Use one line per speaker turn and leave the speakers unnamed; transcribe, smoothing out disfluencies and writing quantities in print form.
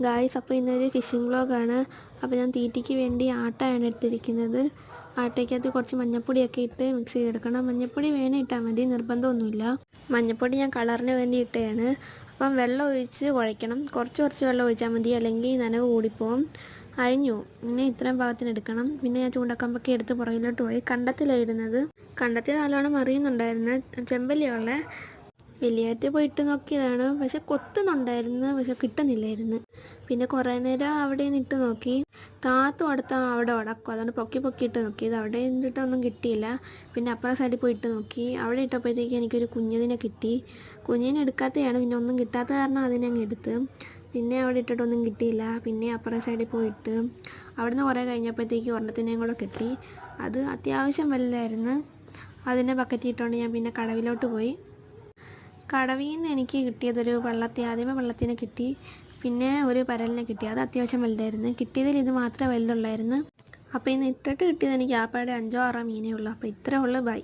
Guys, അപ്പോൾ ഇന്നൊരു phishing വ്ളോഗാണ്. അപ്പോൾ ഞാൻ തീറ്റയ്ക്ക് വേണ്ടി ആട്ടയാണ് എടുത്തിരിക്കുന്നത്. ആട്ടയ്ക്കകത്ത് കുറച്ച് മഞ്ഞൾപ്പൊടിയൊക്കെ ഇട്ട് മിക്സ് ചെയ്തെടുക്കണം. മഞ്ഞൾപ്പൊടി വേണേ ഇട്ടാൽ മതി, നിർബന്ധമൊന്നുമില്ല. മഞ്ഞൾപ്പൊടി ഞാൻ കളറിന് വേണ്ടി ഇട്ടതാണ്. അപ്പം വെള്ളം ഒഴിച്ച് കുഴയ്ക്കണം. കുറച്ച് വെള്ളം ഒഴിച്ചാൽ മതി, അല്ലെങ്കിൽ നനവ് കൂടിപ്പോവും. അയഞ്ഞു പിന്നെ ഇത്രയും ഭാഗത്തിന് എടുക്കണം. പിന്നെ ഞാൻ ചൂണ്ടക്കമ്പൊക്കെ എടുത്ത് പുറകിലോട്ട് പോയി കണ്ടത്തിലാണ് ഇടുന്നത്. കണ്ടത്തിൽ നല്ലോണം അറിയുന്നുണ്ടായിരുന്നു. ചെമ്പല്ലിയുള്ള വലിയാറ്റ് പോയിട്ട് നോക്കിയതാണ്, പക്ഷെ കൊത്തുന്നുണ്ടായിരുന്നു, പക്ഷെ കിട്ടുന്നില്ലായിരുന്നു. പിന്നെ കുറേ നേരം അവിടെ നിന്നിട്ട് നോക്കി. താത്തും അടുത്ത അവിടെ ഉടക്കും, അതുകൊണ്ട് പൊക്കി ഇട്ട് നോക്കിയത്. അവിടെ നിന്നിട്ടൊന്നും കിട്ടിയില്ല. പിന്നെ അപ്പുറം സൈഡിൽ പോയിട്ട് നോക്കി. അവിടെ ഇട്ടപ്പോഴത്തേക്ക് എനിക്കൊരു കുഞ്ഞതിനെ കിട്ടി. കുഞ്ഞിനെ എടുക്കാത്തതാണ്, പിന്നെ ഒന്നും കിട്ടാത്ത കാരണം അതിനെ അങ്ങ് എടുത്ത്. പിന്നെ അവിടെ ഇട്ടിട്ടൊന്നും കിട്ടിയില്ല. പിന്നെ അപ്പുറം സൈഡിൽ പോയിട്ട് അവിടുന്ന് കുറേ കഴിഞ്ഞപ്പോഴത്തേക്ക് ഒരെണ്ണത്തിനെയും കൂടെ കിട്ടി. അത് അത്യാവശ്യം വലുതായിരുന്നു. അതിനെ ബക്കറ്റിട്ടുകൊണ്ട് ഞാൻ പിന്നെ കടവിലോട്ട് പോയി. കടവിൽ നിന്ന് എനിക്ക് കിട്ടിയതൊരു ആദ്യമേ വള്ളത്തിനെ കിട്ടി. പിന്നെ ഒരു പരലിനെ കിട്ടി. അത് അത്യാവശ്യം വലുതായിരുന്നു. കിട്ടിയതിൽ ഇത് മാത്രമേ വലുതുള്ളായിരുന്നു. അപ്പോൾ ഇന്ന് ഇട്ടിട്ട് കിട്ടിയത് എനിക്ക് ആപ്പാടെ 5-6 മീനേ ഉള്ളൂ. അപ്പോൾ ഇത്രേ ഉള്ളൂ. ബൈ.